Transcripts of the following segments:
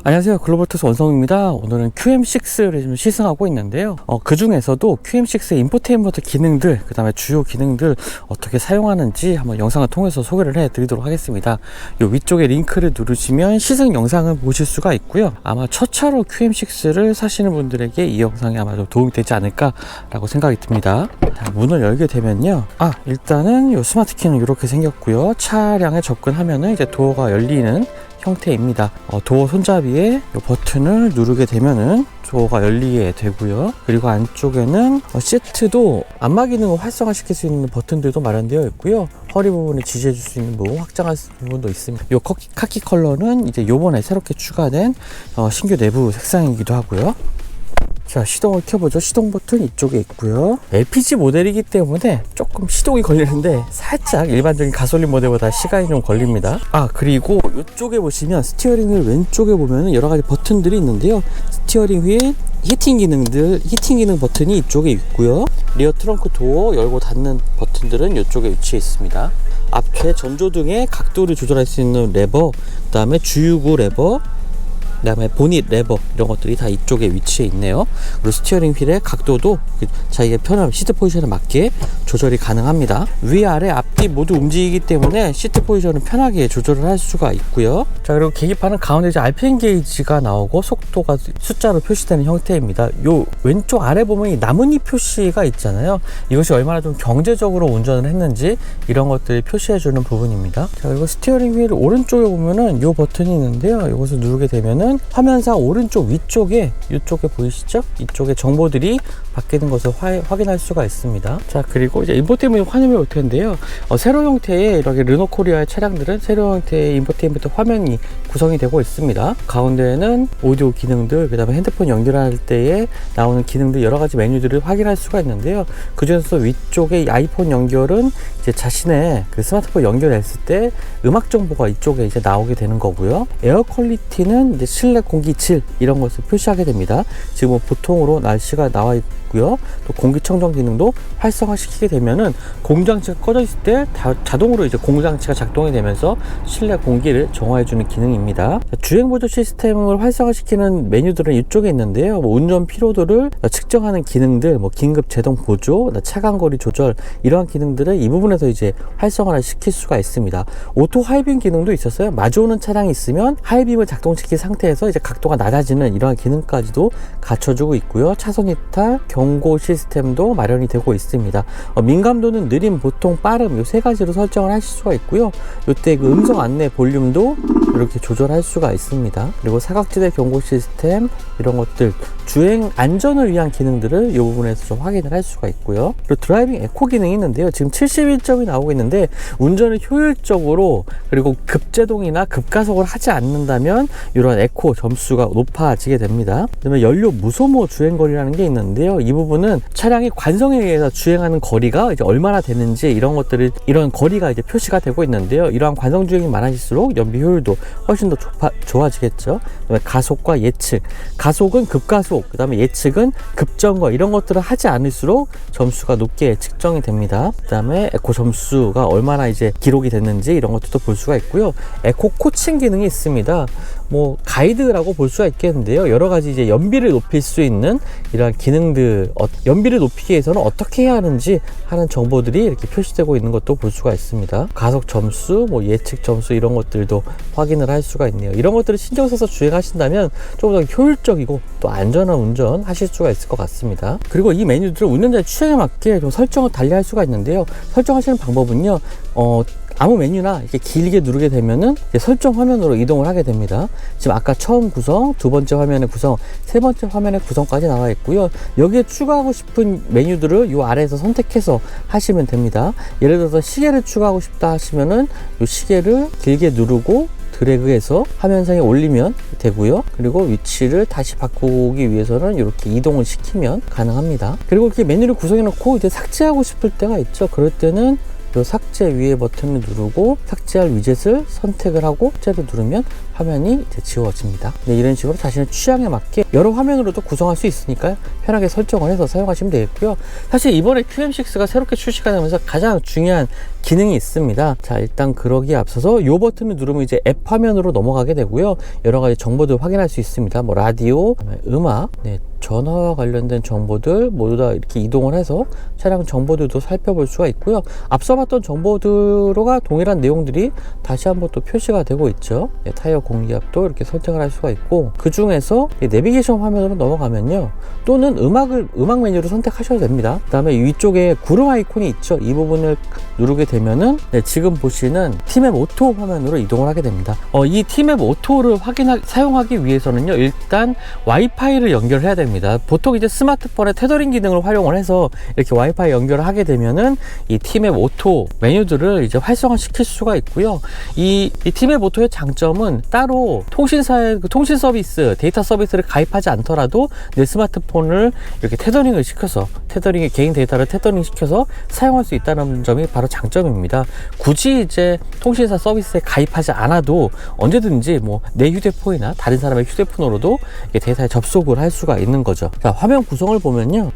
안녕하세요, 글로벌투스 원성입니다. 오늘은 QM6를 좀 시승하고 있는데요. 그 중에서도 QM6의 인포테인먼트 기능들, 그 다음에 주요 기능들 어떻게 사용하는지 한번 영상을 통해서 소개를 해드리도록 하겠습니다. 이 위쪽에 링크를 누르시면 시승 영상을 보실 수가 있고요. 아마 첫 차로 QM6를 사시는 분들에게 이 영상이 아마 좀 도움이 되지 않을까라고 생각이 듭니다. 자, 문을 열게 되면요. 일단은 이 스마트 키는 이렇게 생겼고요. 차량에 접근하면은 이제 도어가 열리는 형태입니다. 도어 손잡이에 이 버튼을 누르게 되면은 도어가 열리게 되고요. 그리고 안쪽에는 시트도 안마 기능을 활성화시킬 수 있는 버튼들도 마련되어 있고요. 허리 부분을 지지해 줄 수 있는 부분, 확장할 부분도 있습니다. 이 카키 컬러는 이제 요번에 새롭게 추가된 신규 내부 색상이기도 하고요. 자, 시동을 켜보죠. 시동 버튼 이쪽에 있고요. LPG 모델이기 때문에 조금 시동이 걸리는데 살짝 일반적인 가솔린 모델보다 시간이 좀 걸립니다. 그리고 이쪽에 보시면 스티어링 휠 왼쪽에 보면 여러 가지 버튼들이 있는데요. 스티어링 휠 히팅 기능 버튼이 이쪽에 있고요. 리어 트렁크 도어 열고 닫는 버튼들은 이쪽에 위치해 있습니다. 앞에 전조등의 각도를 조절할 수 있는 레버, 그 다음에 주유구 레버, 그 다음에 보닛 레버, 이런 것들이 다 이쪽에 위치해 있네요. 그리고 스티어링 휠의 각도도 자기가 편한 시트 포지션에 맞게 조절이 가능합니다. 위아래 앞뒤 모두 움직이기 때문에 시트 포지션을 편하게 조절을 할 수가 있고요. 자, 그리고 계기판은 가운데 이제 RPM 게이지가 나오고 속도가 숫자로 표시되는 형태입니다. 요 왼쪽 아래 보면 이 나뭇잎 표시가 있잖아요. 이것이 얼마나 좀 경제적으로 운전을 했는지 이런 것들을 표시해 주는 부분입니다. 자, 그리고 스티어링 휠 오른쪽에 보면은 요 버튼이 있는데요. 이것을 누르게 되면은 화면상 오른쪽 위쪽에 이쪽에 보이시죠? 이쪽에 정보들이 바뀌는 것을 확인할 수가 있습니다. 자, 그리고 이제 인포테인먼트 화면이 올 텐데요. 새로 형태의 이렇게 르노 코리아의 차량들은 새로 형태의 인포테인먼트 화면이 구성이 되고 있습니다. 가운데에는 오디오 기능들, 그 다음에 핸드폰 연결할 때에 나오는 기능들 여러 가지 메뉴들을 확인할 수가 있는데요. 그 중에서 위쪽에 아이폰 연결은 이제 자신의 그 스마트폰 연결했을 때 음악 정보가 이쪽에 이제 나오게 되는 거고요. 에어 퀄리티는 이제 실내 공기질 이런 것을 표시하게 됩니다. 지금 뭐 보통으로 날씨가 나와 있고요. 또 공기청정 기능도 활성화시키게 되면은 공장치가 꺼져 있을 때 자동으로 이제 공장치가 작동이 되면서 실내 공기를 정화해주는 기능입니다. 주행 보조 시스템을 활성화시키는 메뉴들은 이쪽에 있는데요. 운전 피로도를 측정하는 기능들, 긴급 제동 보조, 차간거리 조절 이러한 기능들을 이 부분에서 이제 활성화를 시킬 수가 있습니다. 오토 하이빔 기능도 있었어요. 마주오는 차량이 있으면 하이빔을 작동시킨 상태에서 이제 각도가 낮아지는 이러한 기능까지도 갖춰주고 있고요. 차선 이탈, 경고 시스템도 마련이 되고 있습니다. 민감도는 느림, 보통, 빠름 이 세 가지로 설정을 하실 수가 있고요. 이때 그 음성 안내 볼륨도 이렇게 조절할 수가 있습니다. 그리고 사각지대 경고 시스템 이런 것들 주행 안전을 위한 기능들을 이 부분에서 좀 확인을 할 수가 있고요. 그리고 드라이빙 에코 기능이 있는데요. 지금 71점이 나오고 있는데 운전을 효율적으로 그리고 급제동이나 급가속을 하지 않는다면 이런 에코 점수가 높아지게 됩니다. 그다음에 연료 무소모 주행거리라는 게 있는데요. 이 부분은 차량이 관성에 의해서 주행하는 거리가 이제 얼마나 되는지 이런 것들을 이런 거리가 이제 표시가 되고 있는데요. 이러한 관성 주행이 많아질수록 연비 효율도 훨씬 더 좋아지겠죠. 그다음에 가속과 예측, 가속은 급가속, 그다음에 예측은 급정거 이런 것들을 하지 않을수록 점수가 높게 측정이 됩니다. 그다음에 에코 점수가 얼마나 이제 기록이 됐는지 이런 것들도 볼 수가 있고요. 에코 코칭 기능이 있습니다. 가이드라고 볼 수가 있겠는데요. 여러 가지 이제 연비를 높일 수 있는 이러한 기능들, 연비를 높이기 위해서는 어떻게 해야 하는지 하는 정보들이 이렇게 표시되고 있는 것도 볼 수가 있습니다. 가속 점수, 예측 점수 이런 것들도 확인을 할 수가 있네요. 이런 것들을 신경 써서 주행하신다면 조금 더 효율적이고 또 안전한 운전 하실 수가 있을 것 같습니다. 그리고 이 메뉴들을 운전자의 취향에 맞게 좀 설정을 달리할 수가 있는데요. 설정하시는 방법은요. 아무 메뉴나 이렇게 길게 누르게 되면은 설정 화면으로 이동을 하게 됩니다. 지금 아까 처음 구성, 두 번째 화면의 구성, 세 번째 화면의 구성까지 나와 있고요. 여기에 추가하고 싶은 메뉴들을 이 아래에서 선택해서 하시면 됩니다. 예를 들어서 시계를 추가하고 싶다 하시면은 이 시계를 길게 누르고 드래그해서 화면상에 올리면 되고요. 그리고 위치를 다시 바꾸기 위해서는 이렇게 이동을 시키면 가능합니다. 그리고 이렇게 메뉴를 구성해 놓고 이제 삭제하고 싶을 때가 있죠. 그럴 때는 이 삭제 위에 버튼을 누르고 삭제할 위젯을 선택을 하고 삭제를 누르면 화면이 이제 지워집니다. 네, 이런 식으로 자신의 취향에 맞게 여러 화면으로도 구성할 수 있으니까요. 편하게 설정을 해서 사용하시면 되겠고요. 사실 이번에 QM6가 새롭게 출시가 되면서 가장 중요한 기능이 있습니다. 자, 일단 그러기에 앞서서 이 버튼을 누르면 이제 앱 화면으로 넘어가게 되고요. 여러 가지 정보들 확인할 수 있습니다. 뭐 라디오, 음악, 네, 전화와 관련된 정보들 모두 다 이렇게 이동을 해서 차량 정보들도 살펴볼 수가 있고요. 앞서 봤던 정보들과 동일한 내용들이 다시 한번 또 표시가 되고 있죠. 네, 타이어 공기압도 이렇게 설정을 할 수가 있고, 그 중에서 내비게이션 화면으로 넘어가면요, 또는 음악 메뉴를 선택하셔도 됩니다. 그 다음에 위쪽에 구름 아이콘이 있죠. 이 부분을 누르게 되면은 네, 지금 보시는 티맵 오토 화면으로 이동을 하게 됩니다. 이 티맵 오토를 사용하기 위해서는요, 일단 와이파이를 연결해야 됩니다. 보통 이제 스마트폰의 테더링 기능을 활용을 해서 이렇게 와이파이 연결을 하게 되면은 이 티맵 오토 메뉴들을 이제 활성화시킬 수가 있고요. 이 티맵 오토의 장점은 따로 통신사의 통신 서비스, 데이터 서비스를 가입하지 않더라도 내 스마트폰을 이렇게 테더링을 시켜서 개인 데이터를 테더링 시켜서 사용할 수 있다는 점이 바로 장점입니다. 굳이 이제 통신사 서비스에 가입하지 않아도 언제든지 뭐 내 휴대폰이나 다른 사람의 휴대폰으로도 데이터에 접속을 할 수가 있는 거죠. 자, 화면 구성을 보면요.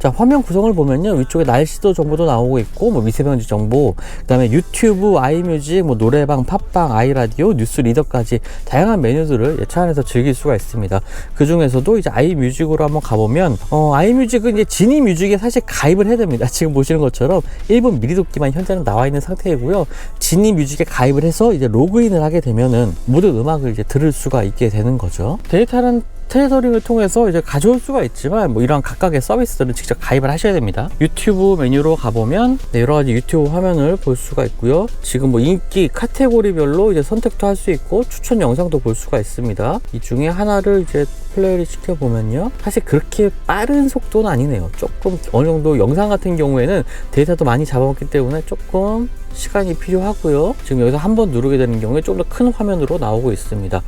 위쪽에 날씨도 정보도 나오고 있고, 뭐 미세먼지 정보, 그다음에 유튜브, 아이뮤직, 뭐 노래방, 팟빵, 아이라디오, 뉴스 리더까지 다양한 메뉴들을 차 안에서 즐길 수가 있습니다. 그 중에서도 이제 아이뮤직으로 한번 가보면, 아이뮤직은 이제 지니 뮤직에 사실 가입을 해야 됩니다. 지금 보시는 것처럼 1분 미리 듣기만 현재는 나와 있는 상태이고요. 지니 뮤직에 가입을 해서 이제 로그인을 하게 되면은 모든 음악을 이제 들을 수가 있게 되는 거죠. 데이터는 테더링을 통해서 이제 가져올 수가 있지만, 뭐 이런 각각의 서비스들은 직접 가입을 하셔야 됩니다. 유튜브 메뉴로 가보면 네, 여러 가지 유튜브 화면을 볼 수가 있고요. 지금 뭐 인기 카테고리별로 이제 선택도 할 수 있고 추천 영상도 볼 수가 있습니다. 이 중에 하나를 이제 플레이를 시켜보면요, 사실 그렇게 빠른 속도는 아니네요. 조금 어느 정도 영상 같은 경우에는 데이터도 많이 잡아먹기 때문에 조금 시간이 필요하고요. 지금 여기서 한번 누르게 되는 경우에 좀 더 큰 화면으로 나오고 있습니다.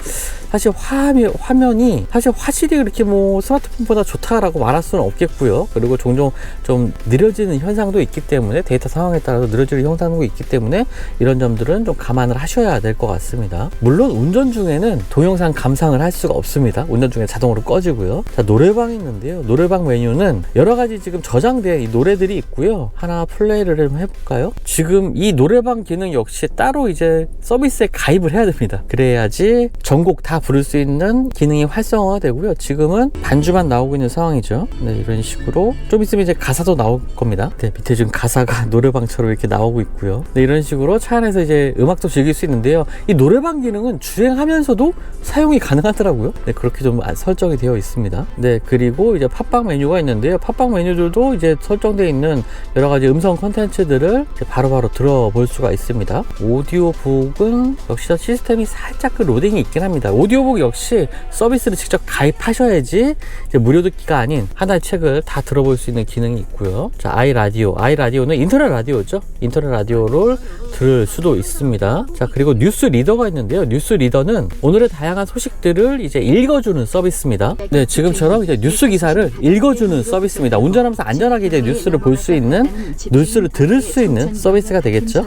사실 화면이 사실 화질이 그렇게 뭐 스마트폰보다 좋다라고 말할 수는 없겠고요. 그리고 종종 좀 느려지는 현상도 있기 때문에, 데이터 상황에 따라서 느려지는 현상도 있기 때문에 이런 점들은 좀 감안을 하셔야 될 것 같습니다. 물론 운전 중에는 동영상 감상을 할 수가 없습니다. 운전 중에 자동으로 꺼지고요. 자, 노래방이 있는데요. 노래방 메뉴는 여러 가지 지금 저장된 이 노래들이 있고요. 하나 플레이를 좀 해볼까요? 지금 이 노래방 기능 역시 따로 이제 서비스에 가입을 해야 됩니다. 그래야지 전곡 다 부를 수 있는 기능이 활성화가 되고요. 지금은 반주만 나오고 있는 상황이죠. 네, 이런 식으로 좀 있으면 이제 가사도 나올 겁니다. 네, 밑에 지금 가사가 노래방처럼 이렇게 나오고 있고요. 네, 이런 식으로 차 안에서 이제 음악도 즐길 수 있는데요. 이 노래방 기능은 주행하면서도 사용이 가능하더라고요. 네, 그렇게 좀 설정이 되어 있습니다. 네, 그리고 이제 팟빵 메뉴가 있는데요. 팟빵 메뉴들도 이제 설정되어 있는 여러 가지 음성 콘텐츠들을 바로바로 들어볼 수가 있습니다. 오디오북은 역시 시스템이 살짝 그 로딩이 있긴 합니다. 오디오북 역시 서비스를 직접 가입하셔야지 이제 무료 듣기가 아닌 하나의 책을 다 들어볼 수 있는 기능이 있고요. 자, 아이라디오는 인터넷 라디오죠. 인터넷 라디오를 들을 수도 있습니다. 자, 그리고 뉴스 리더가 있는데요. 뉴스 리더는 오늘의 다양한 소식들을 이제 읽어주는 서비스입니다. 네, 지금처럼 이제 뉴스 기사를 읽어주는 서비스입니다. 운전하면서 안전하게 이제 뉴스를 볼 수 있는, 뉴스를 들을 수 있는 서비스가 되겠죠.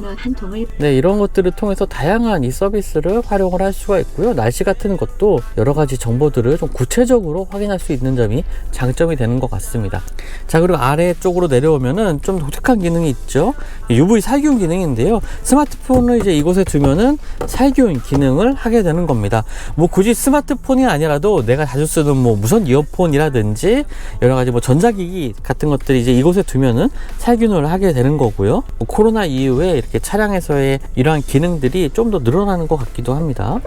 네, 이런 것들을 통해서 다양한 이 서비스를 활용을 할 수가 있고요. 날씨 같은 것도 여러 가지 정보들을 좀 구체적으로 확인할 수 있는 점이 장점이 되는 것 같습니다. 자, 그리고 아래쪽으로 내려오면은 좀 독특한 기능이 있죠. UV 살균 기능인데요. 스마트폰을 이제 이곳에 두면은 살균 기능을 하게 되는 겁니다. 뭐 굳이 스마트폰이 아니라도 내가 자주 쓰는 뭐 무선 이어폰이라든지 여러 가지 뭐 전자기기 같은 것들이 이제 이곳에 두면은 살균을 하게 되는 거고요. 뭐 코로나 이후에 이렇게 차량에서의 이러한 기능들이 좀 더 늘어나는 것 같기도 합니다.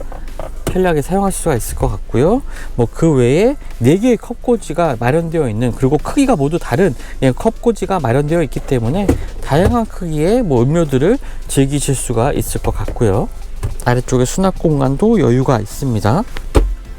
편리하게 사용할 수가 있을 것 같고요. 뭐 그 외에 4개의 컵꽂이가 마련되어 있는, 그리고 크기가 모두 다른 컵꽂이가 마련되어 있기 때문에 다양한 크기의 뭐 음료들을 즐기실 수가 있을 것 같고요. 아래쪽에 수납 공간도 여유가 있습니다.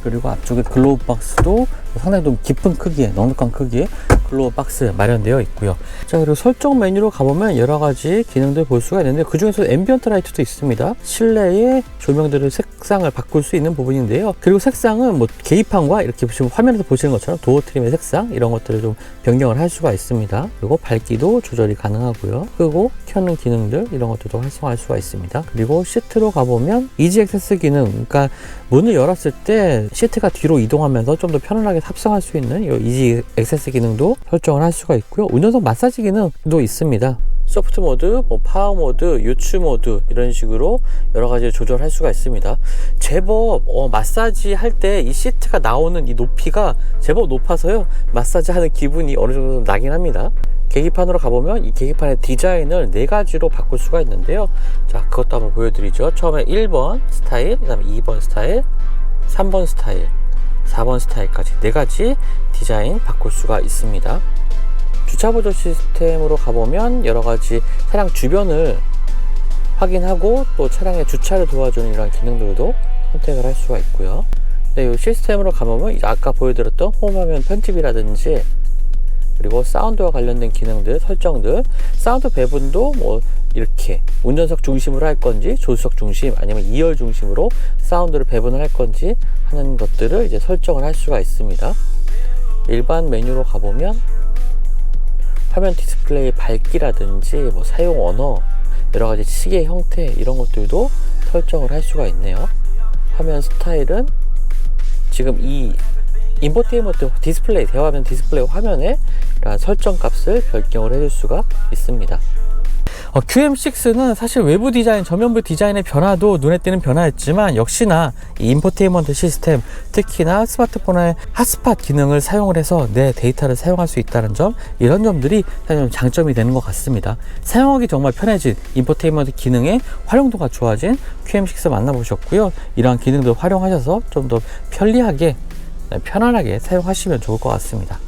그리고 앞쪽에 글로브 박스도 상당히 좀 깊은 크기에, 넉넉한 크기에 블로어 박스 마련되어 있고요. 자, 그리고 설정 메뉴로 가보면 여러 가지 기능들 볼 수가 있는데, 그 중에서 앰비언트 라이트도 있습니다. 실내의 조명들의 색상을 바꿀 수 있는 부분인데요. 그리고 색상은 뭐 계기판과 이렇게 지금 화면에서 보시는 것처럼 도어 트림의 색상 이런 것들을 좀 변경을 할 수가 있습니다. 그리고 밝기도 조절이 가능하고요. 끄고 켜는 기능들 이런 것들도 활성화할 수가 있습니다. 그리고 시트로 가보면 이지 액세스 기능, 그러니까 문을 열었을 때 시트가 뒤로 이동하면서 좀 더 편안하게 탑승할 수 있는 이 이지 액세스 기능도 설정을 할 수가 있고요. 운전석 마사지 기능도 있습니다. 소프트 모드, 뭐 파워 모드, 유추 모드 이런 식으로 여러 가지 조절할 수가 있습니다. 제법 마사지 할 때 이 시트가 나오는 이 높이가 제법 높아서요, 마사지 하는 기분이 어느 정도 나긴 합니다. 계기판으로 가보면 이 계기판의 디자인을 4가지로 바꿀 수가 있는데요. 자, 그것도 한번 보여드리죠. 처음에 1번 스타일, 그 다음에 2번 스타일, 3번 스타일, 4번 스타일까지 4가지 디자인 바꿀 수가 있습니다. 주차 보조 시스템으로 가보면 여러가지 차량 주변을 확인하고 또 차량의 주차를 도와주는 이런 기능들도 선택을 할 수가 있고요. 네, 이 시스템으로 가보면 이제 아까 보여드렸던 홈화면 편집이라든지, 그리고 사운드와 관련된 기능들, 설정들, 사운드 배분도 뭐 이렇게 운전석 중심으로 할 건지 조수석 중심 아니면 2열 중심으로 사운드를 배분을 할 건지 하는 것들을 이제 설정을 할 수가 있습니다. 일반 메뉴로 가보면 화면 디스플레이 밝기라든지 뭐 사용 언어, 여러가지 시계 형태 이런 것들도 설정을 할 수가 있네요. 화면 스타일은 지금 이 인포테인먼트 디스플레이, 대화면 디스플레이 화면에 설정 값을 변경을 해줄 수가 있습니다. QM6는 사실 외부 디자인, 전면부 디자인의 변화도 눈에 띄는 변화였지만, 역시나 이 인포테인먼트 시스템, 특히나 스마트폰의 핫스팟 기능을 사용을 해서 내 데이터를 사용할 수 있다는 점, 이런 점들이 사실 장점이 되는 것 같습니다. 사용하기 정말 편해진 인포테인먼트 기능의 활용도가 좋아진 QM6 만나보셨고요. 이러한 기능들 활용하셔서 좀 더 편리하게, 편안하게 사용하시면 좋을 것 같습니다.